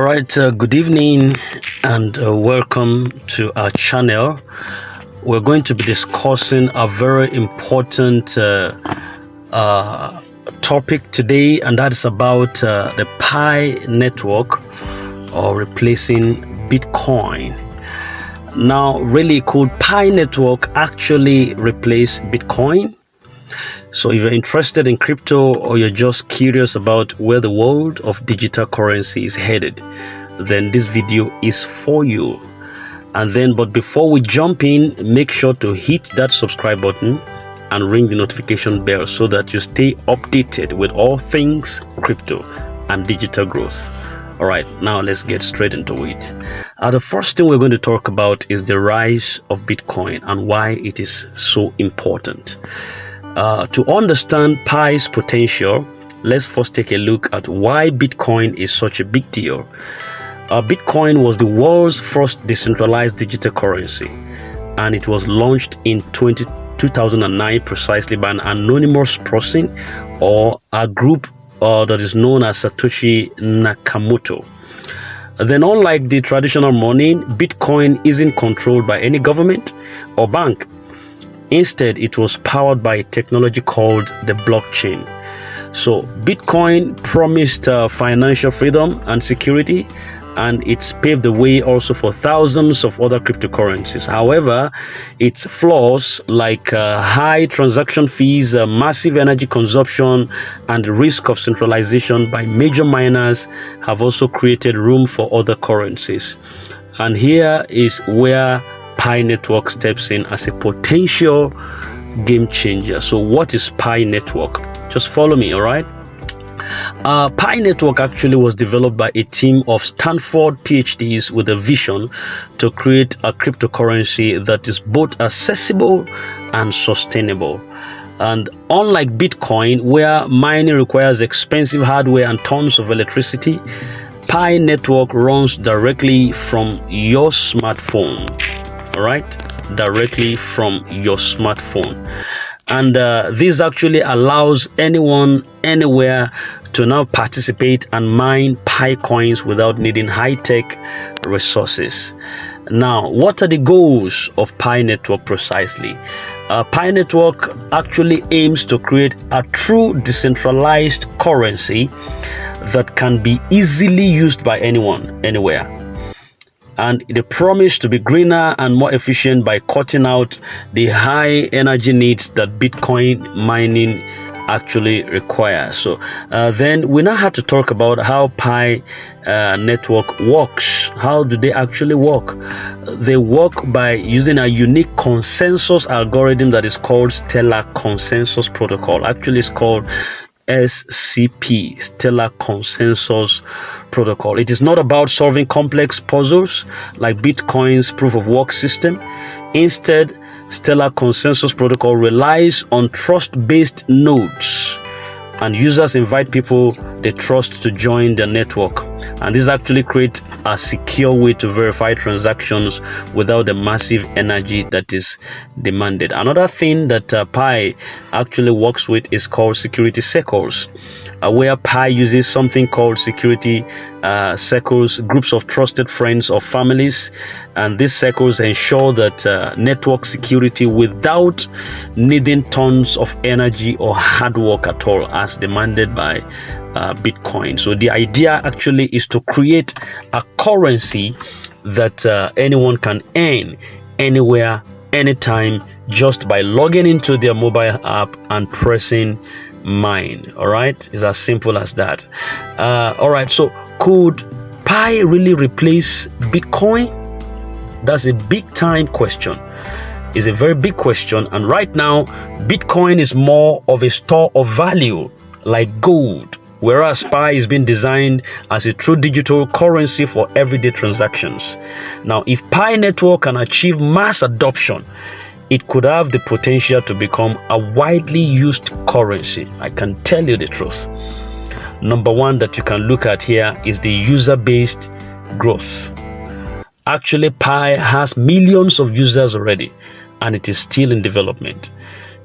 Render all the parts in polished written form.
right, good evening and welcome to our channel. We're going to be discussing a very important topic today, and that is about the Pi network, or replacing Bitcoin. Now, really, could Pi network actually replace Bitcoin? So if you're interested in crypto, or you're just curious about where the world of digital currency is headed, then this video is for you. But before we jump in, make sure to hit that subscribe button and ring the notification bell so that you stay updated with all things crypto and digital growth. All right, now let's get straight into it. The first thing we're going to talk about is the rise of Bitcoin and why it is so important. To understand Pi's potential, let's first take a look at why Bitcoin is such a big deal. Bitcoin was the world's first decentralized digital currency, and it was launched in 2009 precisely by an anonymous person or a group that is known as Satoshi Nakamoto. Then, unlike the traditional money, Bitcoin isn't controlled by any government or bank. Instead, it was powered by a technology called the blockchain. So Bitcoin promised financial freedom and security, and it's paved the way also for thousands of other cryptocurrencies. However, its flaws like high transaction fees, massive energy consumption, and the risk of centralization by major miners have also created room for other currencies. And here is where Pi network steps in as a potential game changer. So what is Pi network? Just follow me, all right? Pi network actually was developed by a team of Stanford PhDs with a vision to create a cryptocurrency that is both accessible and sustainable. And unlike Bitcoin, where mining requires expensive hardware and tons of electricity, Pi network runs directly from your smartphone. All right, directly from your smartphone. And this actually allows anyone, anywhere, to now participate and mine Pi coins without needing high-tech resources. Now, what are the goals of Pi network precisely? Pi network actually aims to create a true decentralized currency that can be easily used by anyone, anywhere. And they promise to be greener and more efficient by cutting out the high energy needs that Bitcoin mining actually requires. So then we now have to talk about how Pi network works. How do they actually work? They work by using a unique consensus algorithm that is called Stellar Consensus Protocol. Actually, it's called SCP, Stellar Consensus Protocol. It is not about solving complex puzzles like Bitcoin's proof of work system. Instead, Stellar Consensus Protocol relies on trust-based nodes, and users invite people they trust to join the network. And this actually creates a secure way to verify transactions without the massive energy that is demanded. Another thing that Pi actually works with is called security circles, where Pi uses something called security circles, groups of trusted friends or families, and these circles ensure that network security without needing tons of energy or hard work at all, as demanded by Bitcoin. So the idea actually is to create a currency that anyone can earn anywhere, anytime, just by logging into their mobile app and pressing mine. All right, it's as simple as that. All right, so could Pi really replace Bitcoin? That's a big time question. It's a very big question, and right now Bitcoin is more of a store of value like gold, whereas Pi is being designed as a true digital currency for everyday transactions. Now, if Pi network can achieve mass adoption, it could have the potential to become a widely used currency. I can tell you the truth. Number one that you can look at here is the user-based growth. Actually, Pi has millions of users already, and it is still in development.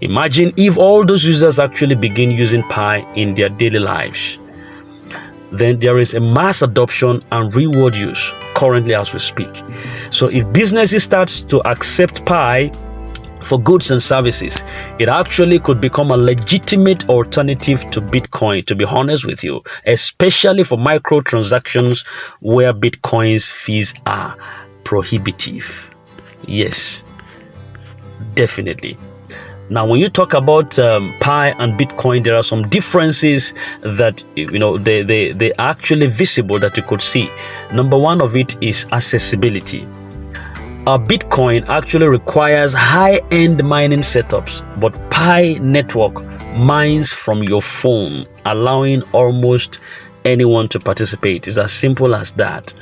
Imagine if all those users actually begin using Pi in their daily lives. then there is a mass adoption and reward use currently as we speak. So if businesses start to accept Pi for goods and services, it actually could become a legitimate alternative to Bitcoin, to be honest with you, especially for microtransactions where Bitcoin's fees are prohibitive. Yes, definitely. Now, when you talk about Pi and Bitcoin, there are some differences that, they are actually visible that you could see. Number one of it is accessibility. Bitcoin actually requires high-end mining setups, but Pi Network mines from your phone, allowing almost anyone to participate. It's as simple as that.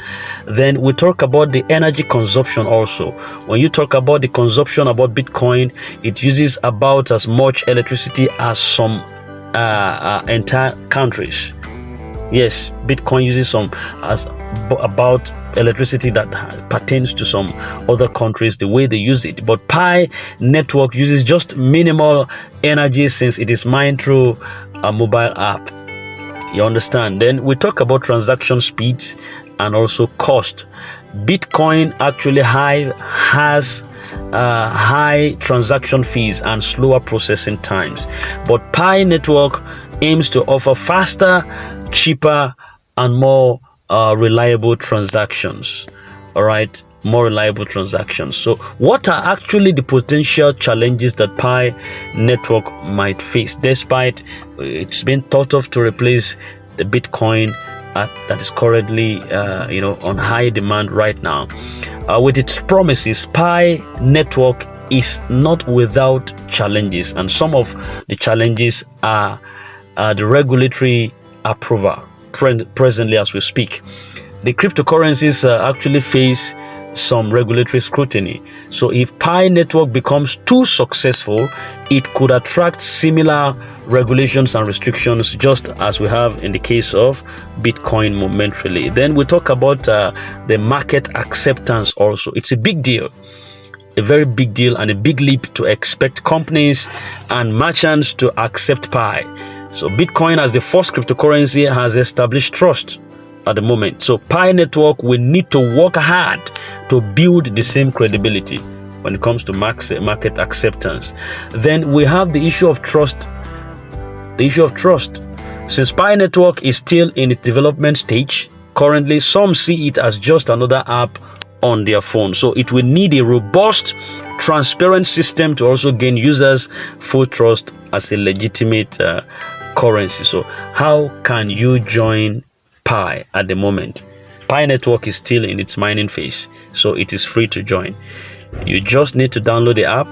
Then we talk about the energy consumption also. When you talk about the consumption about Bitcoin, it uses about as much electricity as some entire countries. Yes, Bitcoin uses about electricity that pertains to some other countries, the way they use it. But Pi Network uses just minimal energy since it is mined through a mobile app. You understand? Then we talk about transaction speeds and also cost. Bitcoin actually has high transaction fees and slower processing times, but Pi Network aims to offer faster, cheaper, and more reliable transactions. All right, more reliable transactions. So what are actually the potential challenges that Pi Network might face, despite it's been thought of to replace the Bitcoin that is currently on high demand right now? With its promises, Pi Network is not without challenges, and some of the challenges are the regulatory approval presently as we speak. The cryptocurrencies actually face some regulatory scrutiny. So if Pi Network becomes too successful, it could attract similar regulations and restrictions, just as we have in the case of Bitcoin momentarily. Then we talk about the market acceptance also. It's a big deal, a very big deal, and a big leap to expect companies and merchants to accept Pi. So Bitcoin as the first cryptocurrency has established trust at the moment. So Pi Network will need to work hard to build the same credibility when it comes to market acceptance. Then we have the issue of trust. Since Pi Network is still in its development stage, currently some see it as just another app on their phone. So it will need a robust, transparent system to also gain users' full trust as a legitimate currency. So how can you join Pi at the moment? Pi Network is still in its mining phase, so it is free to join. You just need to download the app,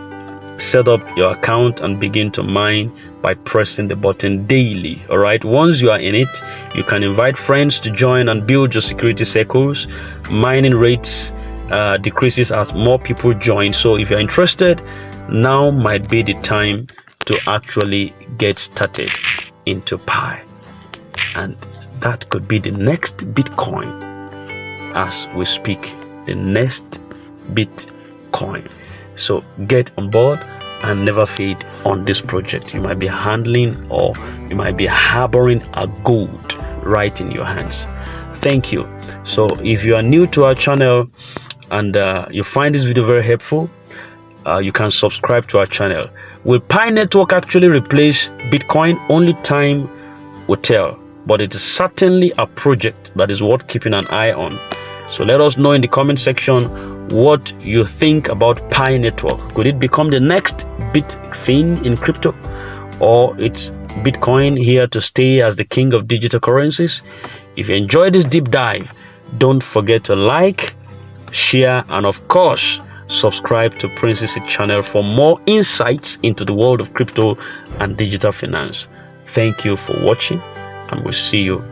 set up your account, and begin to mine by pressing the button daily. All right, once you are in it, you can invite friends to join and build your security circles. Mining rates decreases as more people join. So if you're interested, now might be the time to actually get started into Pi, and that could be the next Bitcoin as we speak, the next Bitcoin. So get on board and never fade on this project. You might be handling, or you might be harboring a gold right in your hands. Thank you. So if you are new to our channel and you find this video very helpful, you can subscribe to our channel. Will Pi Network actually replace Bitcoin? Only time will tell, but it is certainly a project that is worth keeping an eye on. So let us know in the comment section what you think about Pi Network. Could it become the next big thing in crypto, or it's Bitcoin here to stay as the king of digital currencies? If you enjoyed this deep dive, don't forget to like, share, and of course subscribe to Princess's channel for more insights into the world of crypto and digital finance. Thank you for watching, and we'll see you